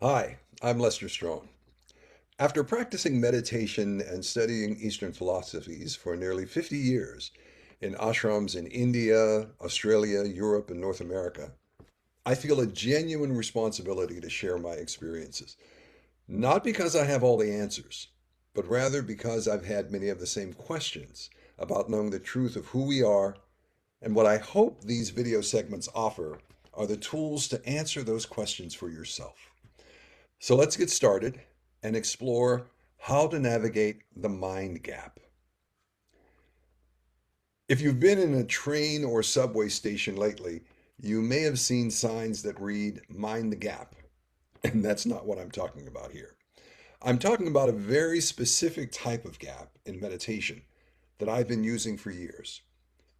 Hi, I'm Lester Strong. After practicing meditation and studying Eastern philosophies for nearly 50 years in ashrams in India, Australia, Europe, and North America, I feel a genuine responsibility to share my experiences. Not because I have all the answers, but rather because I've had many of the same questions about knowing the truth of who we are, and what I hope these video segments offer are the tools to answer those questions for yourself. So let's get started and explore how to navigate the mind gap. If you've been in a train or subway station lately, you may have seen signs that read, "Mind the gap." And that's not what I'm talking about here. I'm talking about a very specific type of gap in meditation that I've been using for years.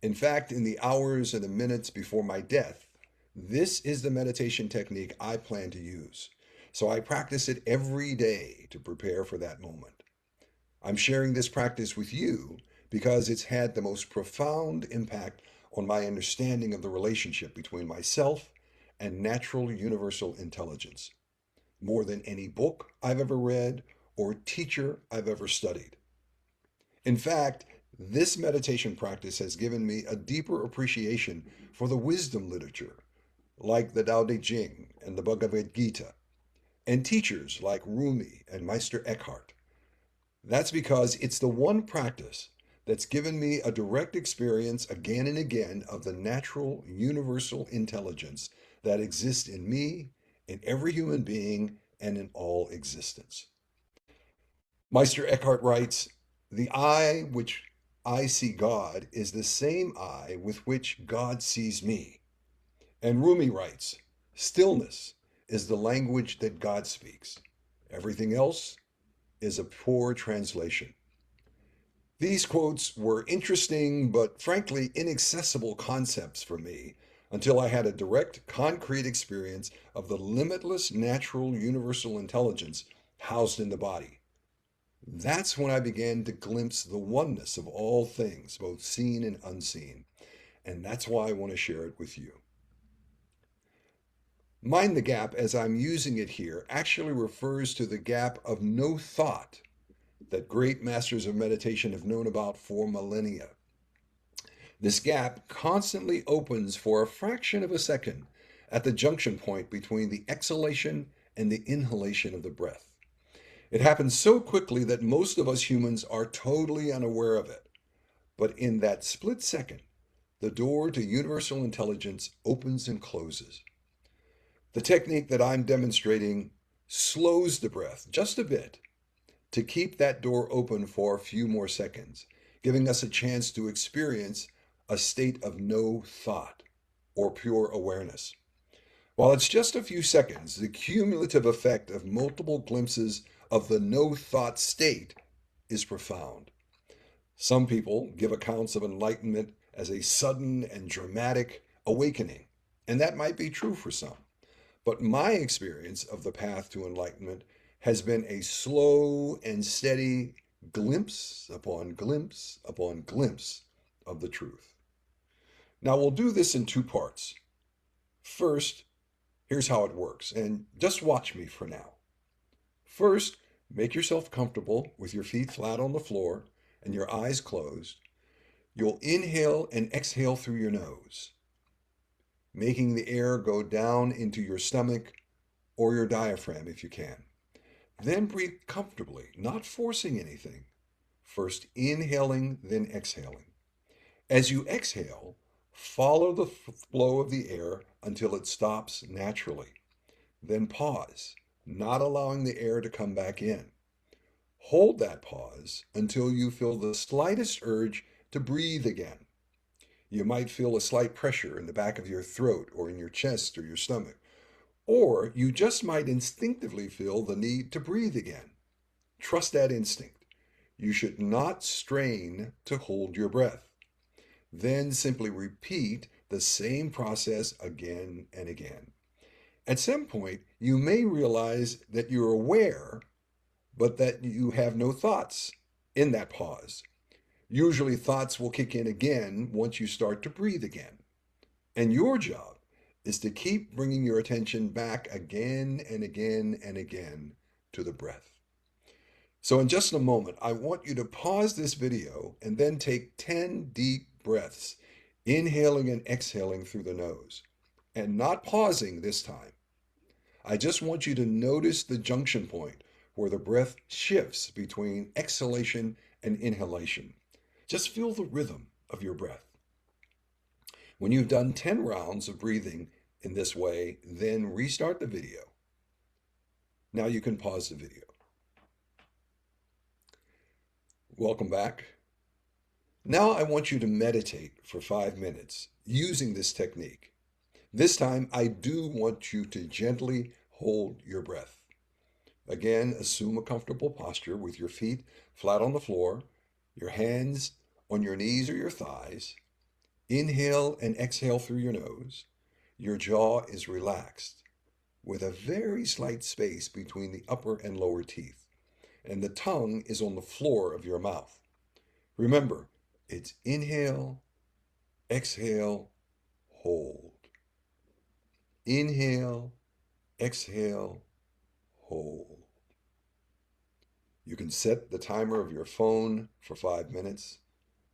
In fact, in the hours and the minutes before my death, this is the meditation technique I plan to use. So I practice it every day to prepare for that moment. I'm sharing this practice with you because it's had the most profound impact on my understanding of the relationship between myself and natural universal intelligence, more than any book I've ever read or teacher I've ever studied. In fact, this meditation practice has given me a deeper appreciation for the wisdom literature, like the Tao Te Ching and the Bhagavad Gita, and teachers like Rumi and Meister Eckhart. That's because it's the one practice that's given me a direct experience again and again of the natural universal intelligence that exists in me, in every human being, and in all existence. Meister Eckhart writes, "The eye which I see God is the same eye with which God sees me." And Rumi writes, "Stillness is the language that God speaks. Everything else is a poor translation." These quotes were interesting but frankly inaccessible concepts for me until I had a direct, concrete experience of the limitless natural universal intelligence housed in the body. That's when I began to glimpse the oneness of all things, both seen and unseen. And that's why I want to share it with you. Mind the gap, as I'm using it here, actually refers to the gap of no thought that great masters of meditation have known about for millennia. This gap constantly opens for a fraction of a second at the junction point between the exhalation and the inhalation of the breath. It happens so quickly that most of us humans are totally unaware of it. But in that split second, the door to universal intelligence opens and closes. The technique that I'm demonstrating slows the breath just a bit to keep that door open for a few more seconds, giving us a chance to experience a state of no thought or pure awareness. While it's just a few seconds, the cumulative effect of multiple glimpses of the no thought state is profound. Some people give accounts of enlightenment as a sudden and dramatic awakening, and that might be true for some. But my experience of the path to enlightenment has been a slow and steady glimpse upon glimpse upon glimpse of the truth. Now, we'll do this in two parts. First, here's how it works, and just watch me for now. First, make yourself comfortable with your feet flat on the floor and your eyes closed. You'll inhale and exhale through your nose, making the air go down into your stomach or your diaphragm if you can. Then breathe comfortably, not forcing anything. First inhaling, then exhaling. As you exhale, follow the flow of the air until it stops naturally. Then pause, not allowing the air to come back in. Hold that pause until you feel the slightest urge to breathe again. You might feel a slight pressure in the back of your throat or in your chest or your stomach. Or you just might instinctively feel the need to breathe again. Trust that instinct. You should not strain to hold your breath. Then simply repeat the same process again and again. At some point, you may realize that you're aware, but that you have no thoughts in that pause. Usually, thoughts will kick in again once you start to breathe again. And your job is to keep bringing your attention back again and again and again to the breath. So in just a moment, I want you to pause this video and then take 10 deep breaths, inhaling and exhaling through the nose, and not pausing this time. I just want you to notice the junction point where the breath shifts between exhalation and inhalation. Just feel the rhythm of your breath. When you've done 10 rounds of breathing in this way, then restart the video. Now you can pause the video. Welcome back. Now I want you to meditate for 5 minutes using this technique. This time I do want you to gently hold your breath. Again, assume a comfortable posture with your feet flat on the floor, your hands on your knees or your thighs. Inhale and exhale through your nose. Your jaw is relaxed with a very slight space between the upper and lower teeth, and the tongue is on the floor of your mouth. Remember, it's inhale, exhale, hold. Inhale, exhale, hold. You can set the timer of your phone for 5 minutes.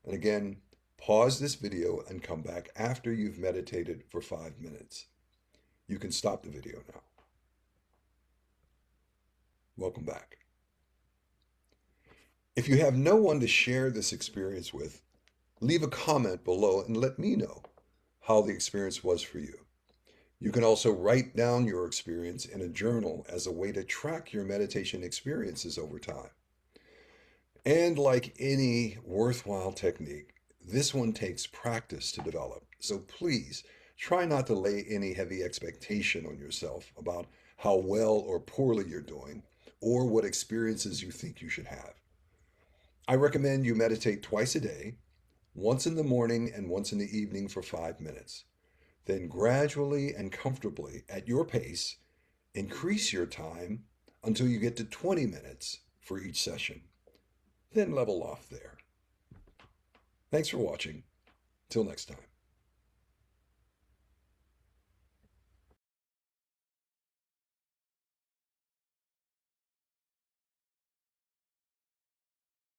And again, pause this video and come back after you've meditated for 5 minutes. You can stop the video now. Welcome back. If you have no one to share this experience with, leave a comment below and let me know how the experience was for you. You can also write down your experience in a journal as a way to track your meditation experiences over time. And like any worthwhile technique, this one takes practice to develop. So please try not to lay any heavy expectation on yourself about how well or poorly you're doing or what experiences you think you should have. I recommend you meditate twice a day, once in the morning and once in the evening for 5 minutes. Then gradually and comfortably at your pace, increase your time until you get to 20 minutes for each session. Then level off there. Thanks for watching. Till next time.